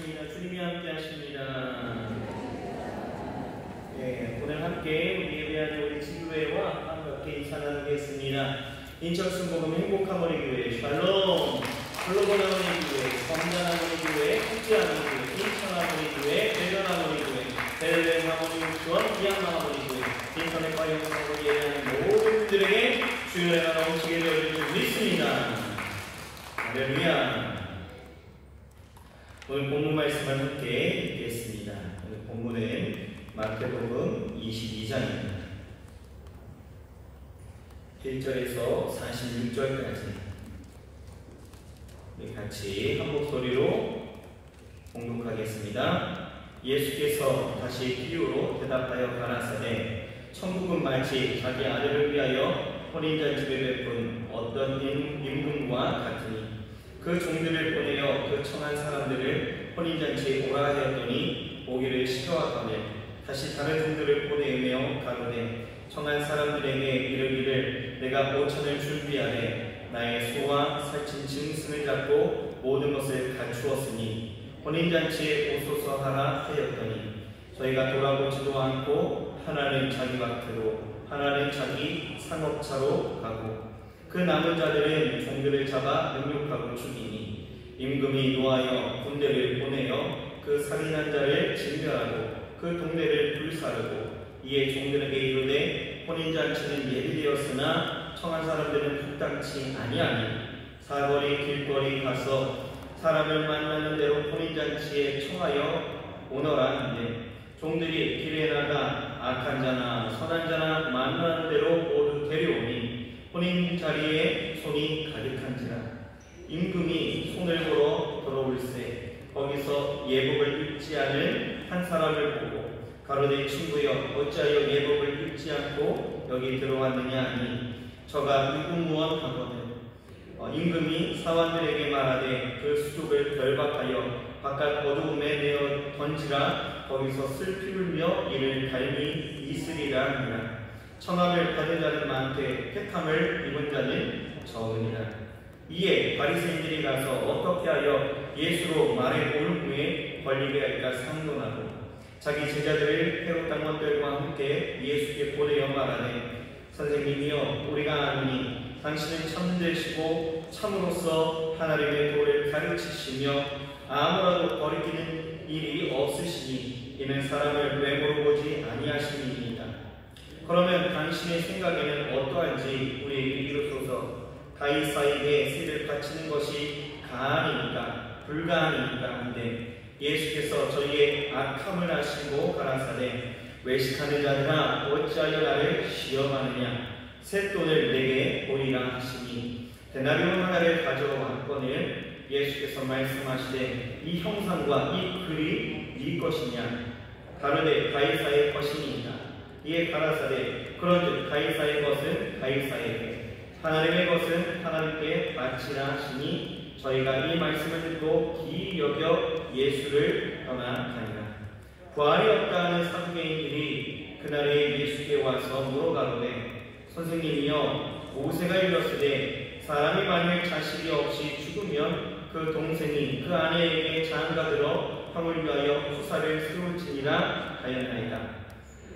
하십니다. 주님이 함께 하십니다. 네, 오늘 함께 우리 예배하는 우리 지교회와 함께 인사 나누겠습니다. 인천 순복음 행복한 어린이교회 샬롬, 글로벌 어린이교회, 성장한 어린이교회, 축제한 어린이교회, 인천한 어린이교회, 대전한 어린이교회, 벨레 하모니유치원, 이양만 어린이교회, 인터넷 과영상으로 예배하는 모든 분들에게 주의 은혜가 넘치게 되어질 줄 믿습니다. 할렐루야. 오늘 본문 말씀을 함께 읽겠습니다. 오늘 본문은 마태복음 22장입니다. 1절에서 46절까지 같이 한 목소리로 봉독하겠습니다. 예수께서 다시 비유로 대답하여 가라사대 천국은 마치 자기 아들을 위하여 혼인잔치를 베푼 어떤 임금과 같으니 그 종들을 보내어 그 청한 사람들을 혼인잔치에 오라 하였더니 오기를 싫어하거늘 다시 다른 종들을 보내며 가로되 청한 사람들에게 이르기를 내가 5천을 준비하되 나의 소와 살찐 짐승을 잡고 모든 것을 갖추었으니 혼인잔치에 오소서 하라 하였더니 저희가 돌아보지도 않고 하나는 자기 밭으로 하나는 자기 상업차로 가고 그 남은 자들은 종들을 잡아 능욕하고 죽이니 임금이 노하여 군대를 보내어 그 살인한 자를 진멸하고 그 동네를 불사르고 이에 종들에게 이르되 혼인잔치는 예비되었으나 청한 사람들은 합당치 아니하니 사거리 길거리 가서 사람을 만나는 대로 혼인잔치에 청하여 오너라 하는데 종들이 길에 나가 악한 자나 선한 자나 만나는 대로 모두 데려오니 혼인 자리에 손이 가득한지라 임금이 손을 걸어 들어올세 거기서 예복을 입지 않은 한 사람을 보고 가로되 친구여 어찌하여 예복을 입지 않고 여기 들어왔느냐 하니 저가 유구무원하거든 임금이 사원들에게 말하되 그 수족을 결박하여 바깥 어두움에 내어 던지라 거기서 슬피 울며 이를 갈미 있으리라 하니라 청함을 받은 자는 많되 택함을 입은 자는 적으니라. 이에 바리새인들이 가서 어떻게 하여 예수로 말해 올 후에 걸리게 할까 상론하고 자기 제자들을 헤롯 당원들과 함께 예수께 보내어 말하되 선생님이여 우리가 아노니 당신은 참되시고 참으로서 하나님의 도를 가르치시며 아무라도 거리끼는 일이 없으시니 이는 사람을 외모로 보지 아니하심이니이다. 그러면 당신의 생각에는 어떠한지 우리에게 이르소서. 가이사에게 세를 바치는 것이 가하니까 불가하니까 한데 예수께서 저희의 악함을 아시고 가라사대 외식하는 자들아 어찌하여 나를 시험하느냐 쇳돈을 내게 보이라 하시니 데나리온 하나를 가져왔거늘 예수께서 말씀하시되 이 형상과 이 글이 네 것이냐 가로되 가이사의 것이니이다. 이에 가라사대 그런즉 가이사의 것은 가이사에게 하나님의 것은 하나님께 바치라 하시니 저희가 이 말씀을 듣고 기이 여겨 예수를 떠나 가니라. 부활이 없다 하는 사두개인들이 그날에 예수께 와서 물어가로되 선생님이여 모세가 이르렀으되 사람이 만일 자식이 없이 죽으면 그 동생이 그 아내에게 장가들어 형을 위하여 후사를 세울지니라 하였나이다.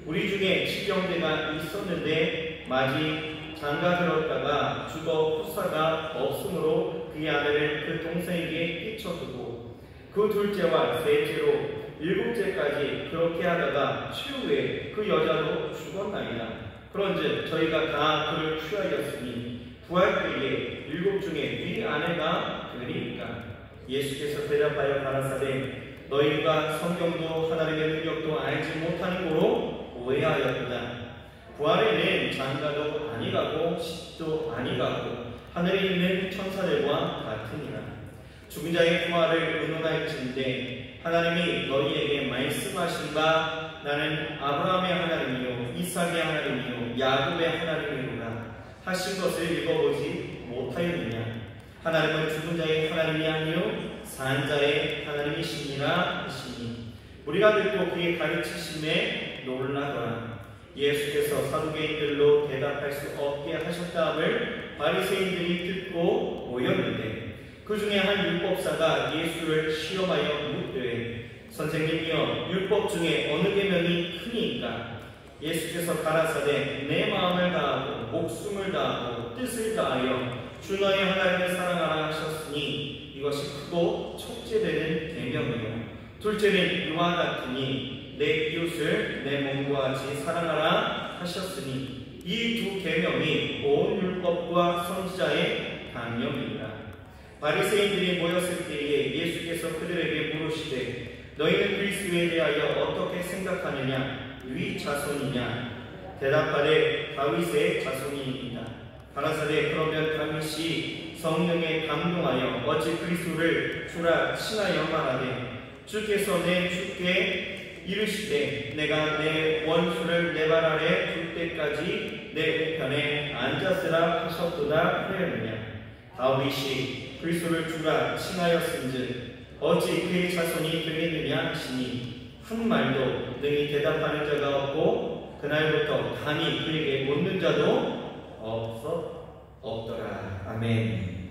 우리 중에 칠형제가 있었는데 마지 장가들었다가 죽어 후사가 없으므로 그의 아내를 그 동생에게 끼쳐두고 그 둘째와 셋째로 일곱째까지 그렇게 하다가 최후에 그 여자도 죽었나이다. 그런즉 저희가 다 그를 취하였으니 부활 때에 일곱 중에 네 아내가 되리이까. 예수께서 대답하여 가라사대 너희가 성경도 하나님의 능력도 알지 못하는 고로 오해하였도다. 부활에는 장가도 아니가고 십도 아니가고 하늘에 있는 천사들과 같으니라. 죽은 자의 부활을 의논할진대 하나님이 너희에게 말씀하신 바 나는 아브라함의 하나님이요 이삭의 하나님이요 야곱의 하나님이로라 하신 것을 읽어보지 못하였느냐. 하나님은 죽은 자의 하나님이 아니요 산 자의 하나님이시니라 하시니 우리가 듣고 그의 가르치심에 놀라더라. 예수께서 사두개인들로 대답할 수 없게 하셨다함을 바리새인들이 듣고 모였는데 그 중에 한 율법사가 예수를 시험하여 묻되 선생님이여 율법 중에 어느 계명이 크니까? 예수께서 가라사대 내 마음을 다하고 목숨을 다하고 뜻을 다하여 주 너의 하나님을 사랑하라 하셨으니 이것이 크고 첫째되는 계명이요 둘째는 이와 같으니 내 이웃을 내 몸과 같이 사랑하라 하셨으니 이 두 계명이 온 율법과 선지자의 강령이니라. 바리새인들이 모였을 때에 예수께서 그들에게 물으시되 너희는 그리스도에 대하여 어떻게 생각하느냐? 위 자손이냐? 대답하되 다윗의 자손이니이다. 가라사대 그러면 다윗이 성령에 감동하여 어찌 그리스도를 주라 칭하여 말하되 주께서 내 주께 이르시되 내가 내 원수를 내 발 아래 둘 때까지 내 우편에 앉았으라 하셨도다 하였느냐? 다윗이 그리스도를 주라 칭하였은즉 어찌 그의 자손이 되겠느냐 하시니 한 말도 능히 대답하는 자가 없고 그날부터 감히 그에게 묻는 자도 없더라. 아멘.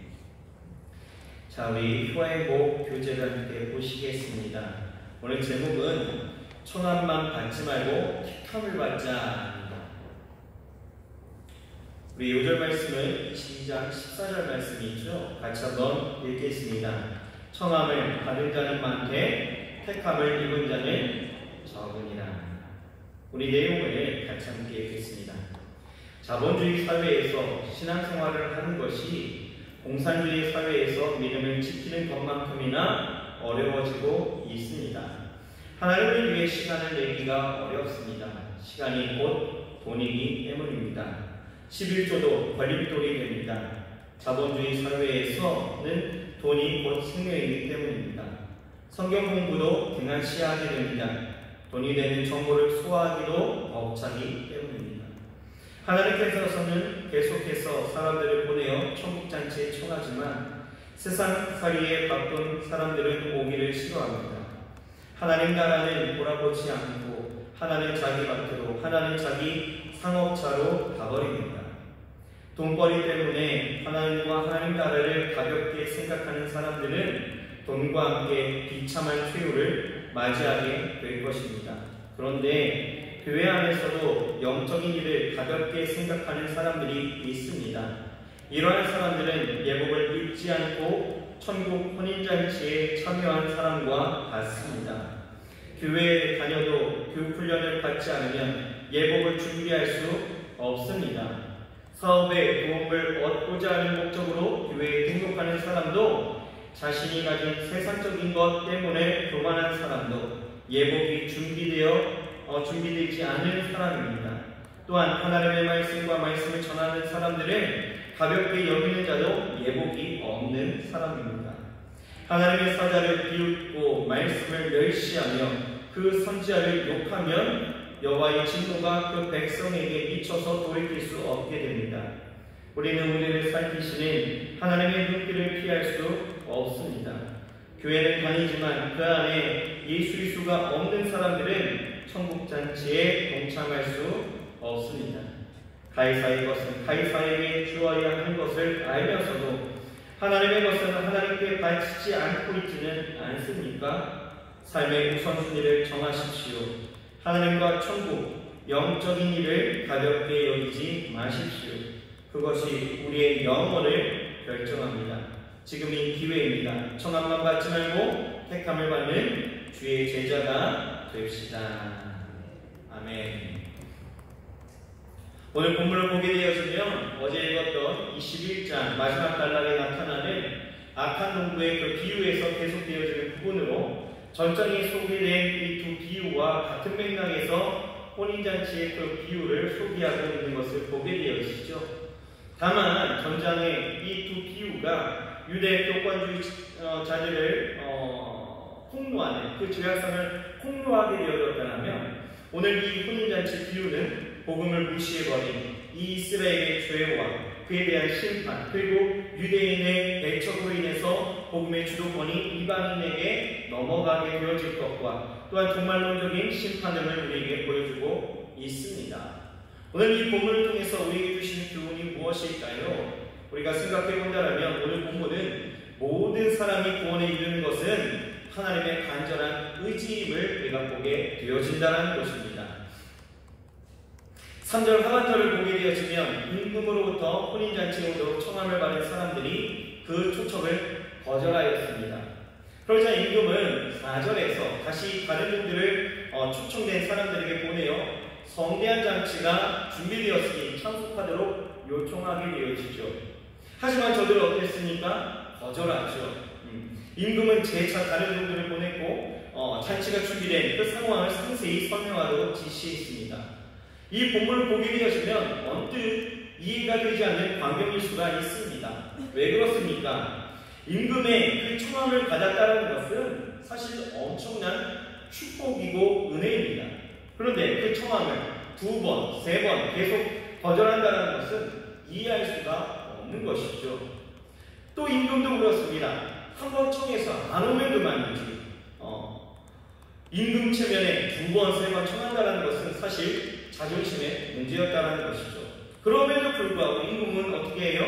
자, 우리 휴화의복 교재를 함께 보시겠습니다. 오늘 제목은 청함만 받지 말고 택함을 받자입니다. 우리 요절 말씀은 22장 14절 말씀이죠. 같이 한번 읽겠습니다. 청함을 받은 자는 많되 택함을 입은 자는 적으니라. 우리 내용을 같이 함께 읽겠습니다. 자본주의 사회에서 신앙생활을 하는 것이 공산주의 사회에서 믿음을 지키는 것만큼이나 어려워지고 있습니다. 하나님을 위해 시간을 내기가 어렵습니다. 시간이 곧 돈이기 때문입니다. 11조도 걸림돌이 됩니다. 자본주의 사회에서는 돈이 곧 생명이기 때문입니다. 성경 공부도 등한시하게 됩니다. 돈이 되는 정보를 소화하기도 벅차기 때문입니다. 하나님께서는 계속해서 사람들을 보내어 천국잔치에 청하지만 세상살이에 바쁜 사람들은 오기를 싫어합니다. 하나님 나라는 돌아보지 않고 하나는 자기 밭으로 하나는 자기 상업차로 가버립니다. 돈벌이 때문에 하나님과 하나님 나라를 가볍게 생각하는 사람들은 돈과 함께 비참한 최후를 맞이하게 될 것입니다. 그런데 교회 안에서도 영적인 일을 가볍게 생각하는 사람들이 있습니다. 이러한 사람들은 예복을 입지 않고 천국 혼인잔치에 참여한 사람과 같습니다. 교회에 다녀도 교육훈련을 받지 않으면 예복을 준비할 수 없습니다. 사업에 도움을 얻고자 하는 목적으로 교회에 등록하는 사람도 자신이 가진 세상적인 것 때문에 교만한 사람도 예복이 준비되지 않은 사람입니다. 또한 하나님의 말씀과 말씀을 전하는 사람들은 가볍게 여기는 자도 예복이 없는 사람입니다. 하나님의 사자를 비웃고 말씀을 멸시하며 그 선지자를 욕하면 여호와의 진노가 그 백성에게 미쳐서 돌이킬 수 없게 됩니다. 우리는 우리를 살피시는 하나님의 눈길을 피할 수 없습니다. 교회는 다니지만 그 안에 예수 그리스도가 없는 사람들은 천국잔치에 동참할 수 없습니다. 가이사의 것은 가이사에게 주어야 하는 것을 알면서도 하나님의 것은 하나님께 바치지 않고 있지는 않습니까? 삶의 우선순위를 정하십시오. 하나님과 천국, 영적인 일을 가볍게 여기지 마십시오. 그것이 우리의 영혼을 결정합니다. 지금이 기회입니다. 청함만 받지 말고 택함을 받는 주의 제자가 됩시다. 아멘. 오늘 본문을 보게 되었으면 어제 읽었던 21장 마지막 단락에 나타나는 악한 농부의 그 비유에서 계속되어지는 부분으로 전장에 소개된 이 두 비유와 같은 맥락에서 혼인잔치의 그 비유를 소개하고 있는 것을 보게 되어지죠. 다만 전장의 이 두 비유가 유대 교권주의자들을 폭로하는 그 죄악성을 폭로하게 되었다면 오늘 이 혼인잔치 비유는 복음을 무시해버린 이 이스라엘의 죄와 그에 대한 심판, 그리고 유대인의 배척으로 인해서 복음의 주도권이 이방인에게 넘어가게 되어질 것과 또한 종말론적인 심판을 우리에게 보여주고 있습니다. 오늘 이 본문을 통해서 우리에게 주시는 교훈이 무엇일까요? 우리가 생각해 본다면 오늘 본문은 모든 사람이 구원에 이르는 것은 하나님의 간절한 의지임을 우리가 보게 되어진다는 것입니다. 3절 하반절을 보게 되어지면 임금으로부터 혼인잔치에 오도록 청함을 받은 사람들이 그 초청을 거절하였습니다. 그러자 임금은 4절에서 다시 다른 종들을 초청된 사람들에게 보내어 성대한 잔치가 준비되었으니 참석하도록 요청하게 되어지죠. 하지만 저들은 어땠습니까? 거절하죠. 임금은 재차 다른 종들을 보냈고 잔치가 준비된 그 상황을 상세히 설명하도록 지시했습니다. 이 본문을 보게 되어지면 언뜻 이해가 되지 않는 광경일 수가 있습니다. 왜 그렇습니까? 임금의 그 청함을 받았다는 것은 사실 엄청난 축복이고 은혜입니다. 그런데 그 청함을 2번, 3번 계속 거절한다는 것은 이해할 수가 없는 것이죠. 또 임금도 그렇습니다. 한 번 청해서 안 오면 그만이지. 임금 체면에 2번, 3번 청한다는 것은 사실 자존심의 문제였다는 것이죠. 그럼에도 불구하고 임금은 어떻게 해요?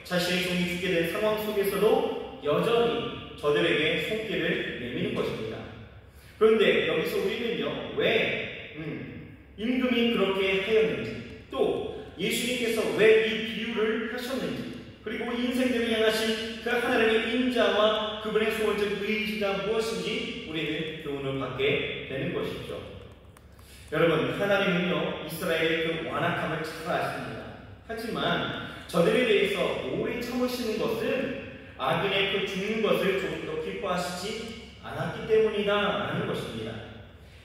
자신의 종이 죽게 된 상황 속에서도 여전히 저들에게 손길을 내미는 것입니다. 그런데 여기서 우리는요, 왜 임금이 그렇게 하였는지, 또 예수님께서 왜 이 비유를 하셨는지, 그리고 인생들을 향하신 그 하나님의 인자와 그분의 소원적 의지가 무엇인지 우리는 교훈을 받게 되는 것이죠. 여러분, 하나님은요, 이스라엘의 그 완악함을 잘 아십니다. 하지만 저들에 대해서 오래 참으시는 것은 악인의 그 죽는 것을 조금 더 기뻐하시지 않았기 때문이다라는 것입니다.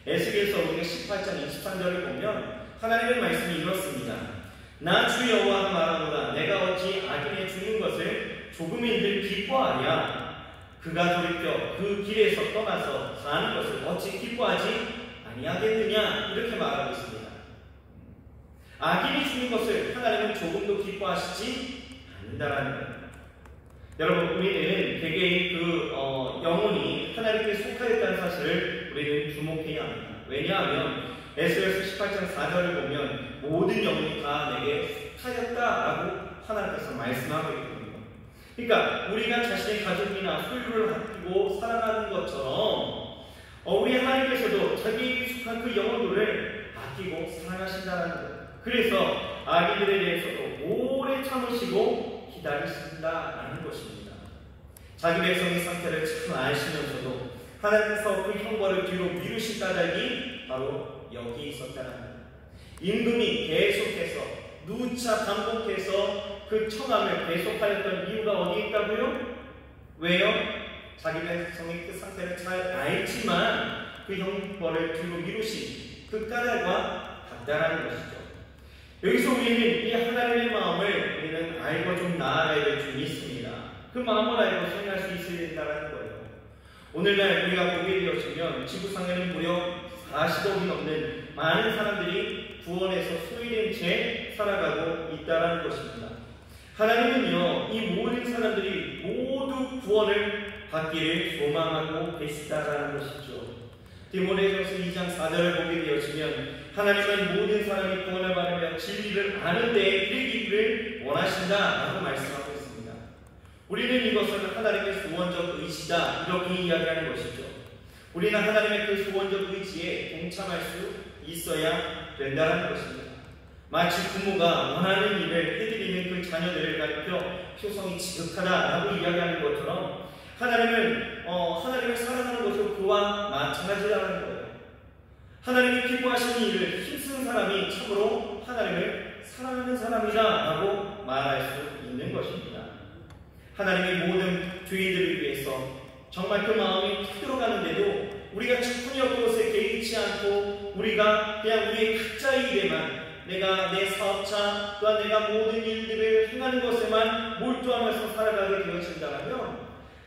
에스겔서 우리가 18장 23절을 보면 하나님의 말씀이 이렇습니다. 나 주 여호와가 말하노라. 내가 어찌 악인의 죽는 것을 조금인들 기뻐하랴. 그가 돌이켜 그 길에서 떠나서 사는 것을 어찌 기뻐하지 아니하겠느냐. 이렇게 말하고 있습니다. 악인이 죽는 것을 하나님은 조금도 기뻐하시지 않는다라는 거예요. 여러분, 우리는 개개의 그 영혼이 하나님께 속하였다는 사실을 우리는 주목해야 합니다. 왜냐하면 에스겔서 18장 4절을 보면 모든 영혼이 다 내게 속하였다라고 하나님께서 말씀하고 있거든요. 그러니까 우리가 자신의 가족이나 소유를 아끼고 사랑하는 것처럼 우리 하나님께서도 자기에게 속한 그 영혼들을 아끼고 사랑하신다는 거예요. 그래서 아기들에 대해서도 오래 참으시고 기다리신다라는 것입니다. 자기 백성의 상태를 참 아시면서도 하나님께서 그 형벌을 뒤로 미루신 까닭이 바로 여기 있었다는 거예요. 임금이 계속해서 누차 반복해서 그 청함을 계속하였던 이유가 어디에 있다고요? 왜요? 자기 백성의 그 상태를 잘 알지만 그 형벌을 뒤로 미루신 그 까닭과 같다라는 것이죠. 여기서 우리는 이 하나님의 마음을 우리는 알고 좀 나아가야 될 줄이 있습니다. 그 마음을 알고 수행할 수 있어야 된다는 거예요. 오늘날 우리가 보게 되어지면 지구상에는 무려 40억이 넘는 많은 사람들이 구원에서 소외된 채 살아가고 있다는 것입니다. 하나님은요, 이 모든 사람들이 모두 구원을 받기를 소망하고 계시다라는 것이죠. 디모데전서 2장 4절을 보게 되어지면 하나님은 모든 사람이 구원을 받으며 진리를 아는 데에 이르기를 원하신다라고 말씀하고 있습니다. 우리는 이것을 하나님의 소원적 의지다 이렇게 이야기하는 것이죠. 우리는 하나님의 그 소원적 의지에 동참할 수 있어야 된다는 것입니다. 마치 부모가 원하는 일을 해드리는 그 자녀들을 가리켜 표성이 지극하다라고 이야기하는 것처럼 하나님은 하나님을 사랑하는 것도 그와 마찬가지라는 거예요. 하나님이 기뻐하시는 일을 힘쓰는 사람이 참으로 하나님을 사랑하는 사람이다라고 말할 수 있는 것입니다. 하나님의 모든 죄인들을 위해서 정말 그 마음이 탁 들어가는데도 우리가 천여 그것에 개의치 않고 우리가 그냥 우리의 각자의 일에만 내가 내 사업차 또한 내가 모든 일들을 행하는 것에만 몰두하면서 살아가게 되어진다면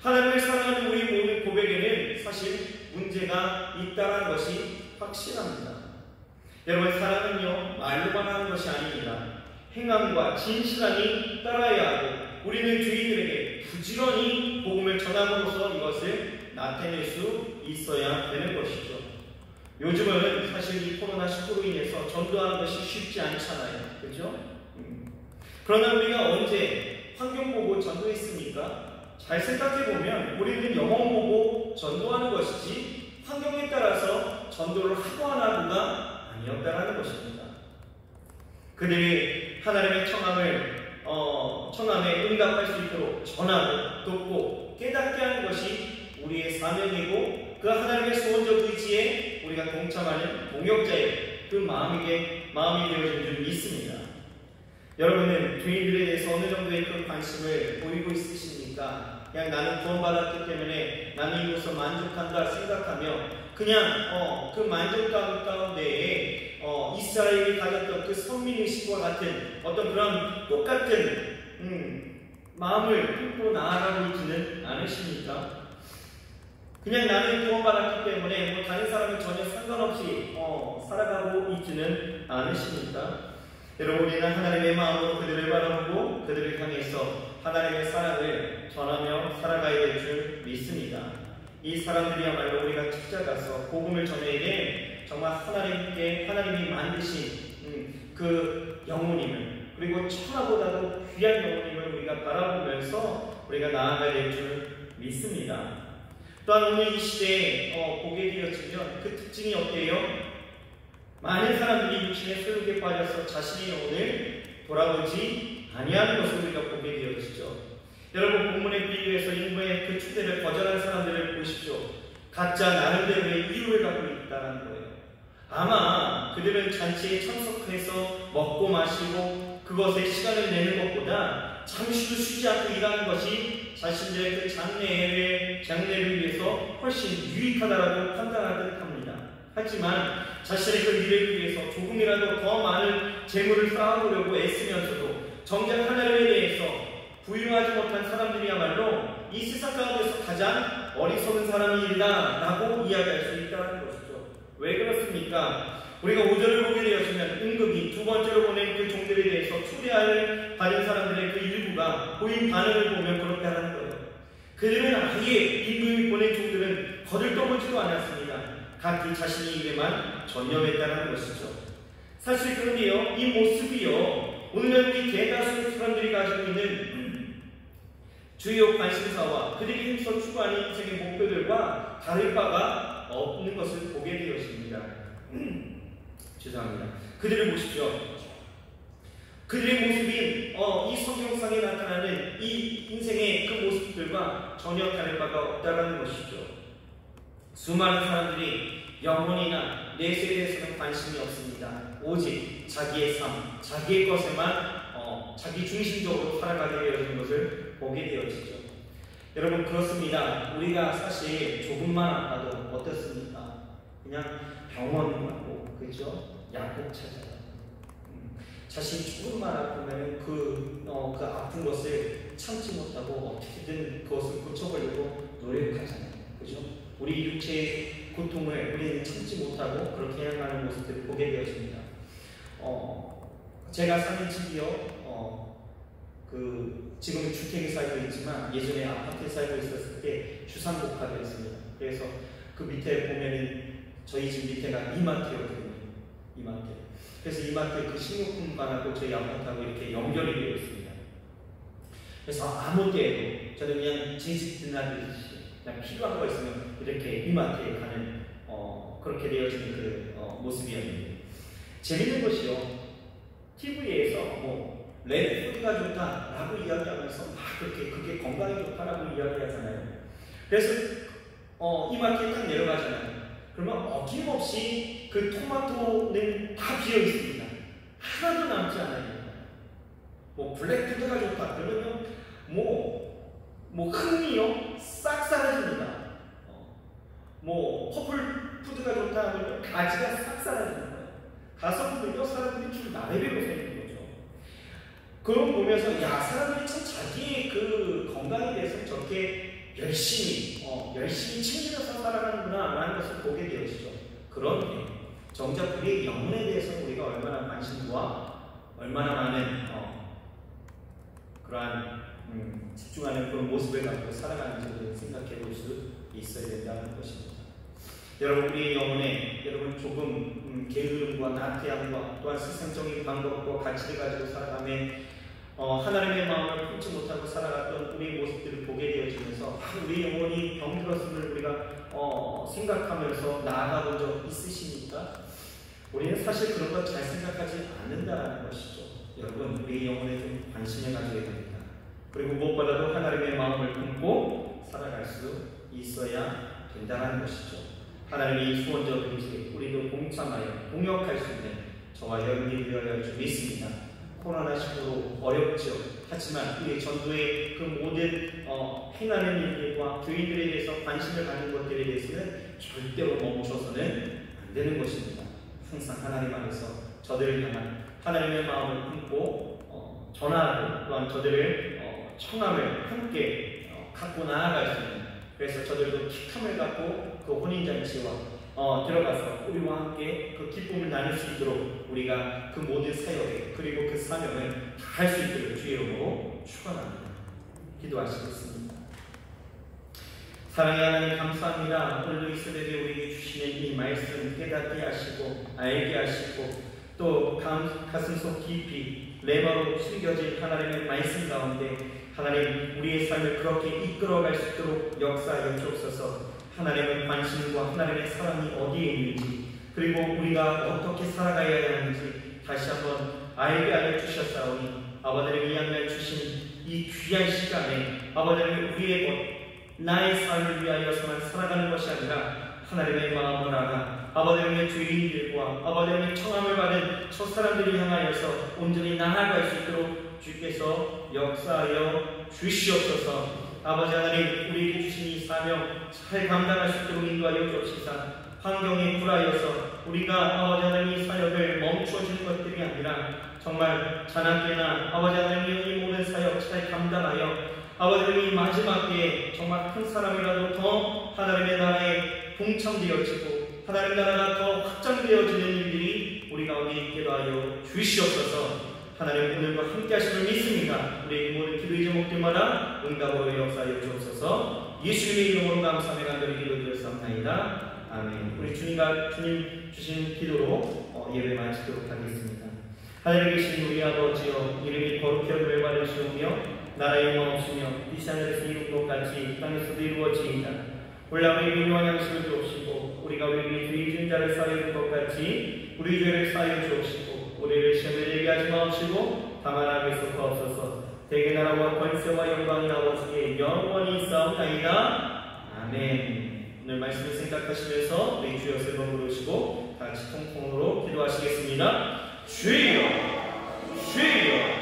하나님을 사랑하는 우리 모든 고백에는 사실 문제가 있다는 것이 확실합니다. 여러분, 사랑은요 말로만 하는 것이 아닙니다. 행함과 진실함이 따라야 하고 우리는 주인들에게 부지런히 복음을 전함으로써 이것을 나타낼 수 있어야 되는 것이죠. 요즘은 사실 이 코로나19로 인해서 전도하는 것이 쉽지 않잖아요. 그렇죠? 그러나 우리가 언제 환경 보고 전도했습니까? 잘 생각해보면 우리는 영혼 보고 꼭 전도하는 것이지 환경에 따라서 전도를 하고 안 하고가 아니었다는 것입니다. 그들이 하나님의 청함에 응답할 수 있도록 전하고 돕고 깨닫게 하는 것이 우리의 사명이고, 그 하나님의 소원적 의지에 우리가 동참하는 동역자의 그 마음이 되어진 줄 믿습니다. 여러분은 죄인들에 대해서 어느 정도의 그 관심을 보이고 있으십니까? 그냥 나는 구원받았기 때문에 나는 이로써 만족한다 생각하며 그냥 그 만족감 가운데에 이스라엘이 가졌던 그 선민의식과 같은 어떤 그런 똑같은 마음을 품고 나아가고 있지는 않으십니까? 그냥 나는 구원받았기 때문에 다른 사람은 전혀 상관없이 살아가고 있지는 않으십니까? 여러분, 우리는 하나님의 마음으로 그들을 바라보고 그들을 향해서 하나님의 사랑을 전하며 살아가야 될 줄 믿습니다. 이 사람들이야말로 우리가 찾아가서 복음을 전해야 될 정말 하나님이 만드신 그 영혼임을, 그리고 천하보다도 귀한 영혼임을 우리가 바라보면서 우리가 나아가야 될 줄 믿습니다. 또한 오늘 이 시대에 보게 되어지면 그 특징이 어때요? 많은 사람들이 육신의 소욕에 빠져서 자신의 영혼을 돌아보지 아니하는 것을 우리가 보게 되어지죠. 여러분, 본문에 비유해서 인부의 그 추대를 거절한 사람들을 보십시오. 각자 나름대로의 이유를 갖고 있다는 거예요. 아마 그들은 잔치에 참석해서 먹고 마시고 그것에 시간을 내는 것보다 잠시도 쉬지 않고 일하는 것이 자신들의 그 장래를 위해서 훨씬 유익하다라고 판단하듯 합니다. 하지만 자신의 그 미래를 위해서 조금이라도 더 많은 재물을 쌓아보려고 애쓰면서도 정작 하나님에 대해서 부유하지 못한 사람들이야말로 이 세상 가운데서 가장 어리석은 사람이라고 이야기할 수 있다는 것이죠. 왜 그렇습니까? 우리가 5절을 보게 되었으면 은극이 두 번째로 보낸 그 종들에 대해서 초대를 받은 사람들의 그 일부가 보인 반응을 보면 그렇다는 거예요. 그들은 아예 임금이 보낸 종들은 거들떠보지도 않았습니다. 각기 자신의 일에만 전념했다는 것이죠. 사실 그런데요, 이 모습이요, 오늘날 우리 대다수 사람들이 가지고 있는 주요 관심사와 그들이 힘써 추구하는 인생의 목표들과 다를 바가 없는 것을 보게 되었습니다. 죄송합니다. 그들을 보십시오. 그들의 모습이 이 성경상에 나타나는 이 인생의 그 모습들과 전혀 다를 바가 없다는 것이죠. 수많은 사람들이 영혼이나 내세에 대해서는 관심이 없습니다. 오직 자기의 삶, 자기의 것에만 자기 중심적으로 살아가게 되어진 것을 보게 되어지죠. 여러분, 그렇습니다. 우리가 사실 조금만 아파도 어떻습니까? 그냥 병원 가고, 그렇죠? 약국 찾아요. 자신이 조금만 아프면 그 아픈 것을 참지 못하고 어떻게든 그것을 고쳐보려고 노력하잖아요. 그죠? 우리 육체의 고통을 우리는 참지 못하고 그렇게 행하는 모습들을 보게 되었습니다. 제가 사는 집이요, 지금 주택에 살고 있지만 예전에 아파트에 살고 있었을 때 주상복합이었습니다. 그래서 그 밑에 보면은 저희 집 밑에가 이마트였거든요. 이마트. 그래서 이마트 그 식료품관하고 저희 아파트하고 이렇게 연결이 되어 있습니다. 그래서 아무 때에도 저는 그냥 제 집 드나들듯이 그냥 필요한 거 있으면 이렇게 이마트에 가는 그렇게 되어진 그 모습이었는데, 재밌는 것이요, TV에서 레드푸드가 좋다라고 이야기하면서 막 그게 건강에 좋다라고 이야기하잖아요. 그래서 이마트에 딱 내려가잖아요. 그러면 어김없이 그 토마토는 다 비어 있습니다. 하나도 남지 않아요. 블랙푸드가 좋다 그러면 흥이요 싹 사라집니다. 퍼플푸드가 좋다 그러면 가지가 싹 사라지는 거예요. 가서 보면 사람들이 줄 나래배고 생기는 거죠. 그걸 보면서 야, 사람들이 참 자기의 그 건강에 대해서 저렇게 열심히 챙기면서 살아가는구나 라는 것을 보게 되어지죠. 그런데 정작 우리의 영혼에 대해서 우리가 얼마나 관심과 얼마나 많은 그러한 집중하는 그런 모습을 갖고 살아가는지를 생각해 볼 수 있어야 된다는 것입니다. 여러분, 우리의 영혼에 조금 게으름과 나태함과 또한 세상적인 방법과 가치를 가지고 살아가며 하나님의 마음을 품지 못하고 살아갔던 우리의 모습들을 보게 되어지면서 우리 영혼이 병들었음을 우리가 생각하면서 나아가본 적 있으십니까? 우리는 사실 그런 것 잘 생각하지 않는다는 것이죠. 여러분, 우리 영혼에 좀 관심을 가져야 됩니다. 그리고 무엇보다도 하나님의 마음을 품고 살아갈 수 있어야 된다는 것이죠. 하나님이 수원적 의지에 우리도 동참하여 동역할 수 있는 저와 여러분이 되어야 할 줄 믿습니다. 코로나19로 어렵죠. 하지만 우리 전도의 그 모든 행하는 일들과 교인들에 대해서 관심을 갖는 것들에 대해서는 절대로 멈춰서는 안 되는 것입니다. 항상 하나님 안에서 저들을 향한 하나님의 마음을 품고 전하고 또한 저들을 청함을 함께 갖고 나아갈 수 있는, 그래서 저들도 킥함을 갖고 그 혼인잔치와 들어가서 우리와 함께 그 기쁨을 나눌 수 있도록 우리가 그 모든 사역에 그리고 그 사명을 다 할 수 있도록 주의 이름으로 축원합니다. 기도하시겠습니다. 사랑의 하나님 감사합니다. 오늘도 이 새벽에 우리에게 주시는 이 말씀 깨닫게 하시고 알게 하시고 또 가슴속 깊이 레마로 숨겨진 하나님의 말씀 가운데 하나님 우리의 삶을 그렇게 이끌어갈 수 있도록 역사하여 주옵소서. 하나님의 관심과 하나님의 사랑이 어디에 있는지 그리고 우리가 어떻게 살아가야 하는지 다시 한번 알게 하여 주셨사오니 아버지를 위하여 주신 이 귀한 시간에 아버지를 우리의 나의 삶을 위하여서만 살아가는 것이 아니라 하나님의 마음을 알아 아버지의 죄인들과 아버지의 청함을 받은 저 사람들을 향하여서 온전히 나아갈 수 있도록 주께서 역사하여 주시옵소서. 아버지 하나님 우리에게 주신 이 사명 잘 감당할 수 있도록 인도하여 주옵시사. 환경에 굴하여서 우리가 아버지 하나님 이 사역을 멈춰주는 것들이 아니라 정말 자나깨나 아버지 하나님 이 모든 사역 잘 감당하여 아버지 이 마지막 때에 정말 한 사람이라도 더 하나님의 나라에 동참되어지고 하나님 나라가 더 확장되어지는 일들이 우리 가운데 있게 하여 주시옵소서. 하나님 오늘과 함께 하심을 믿습니다. 우리의 모든 기도의 제목들마다 응답으로 역사하여 주옵소서. 예수님의 이름으로 감사하며 간절히 기도드렸사옵나이다. 아멘. 우리 주님 주신 기도로 예배 마치도록 하겠습니다. 하늘에 계신 우리 아버지여, 이름이 거룩히 여김을 받으시오며 나라의 영광 없으며 이 하늘에서 이룬 것 같이 땅에서도 이루어지이다. 올라 우리에게 유한 양식을 주옵시고 우리가 우리에게 죄 지은 자를 사하여 줄 것 같이 우리 죄를 사하여 주옵시고 우리를 시험에 들게 하지 마옵시고 다만 악에서 구하옵소서. 대개 나라와 권세와 영광이 아버지께 영원히 있사옵나이다. 아멘. 오늘 말씀을 생각하시면서 우리 주여 세 번 부르시고 같이 통통으로 기도하시겠습니다. 주여, 주여.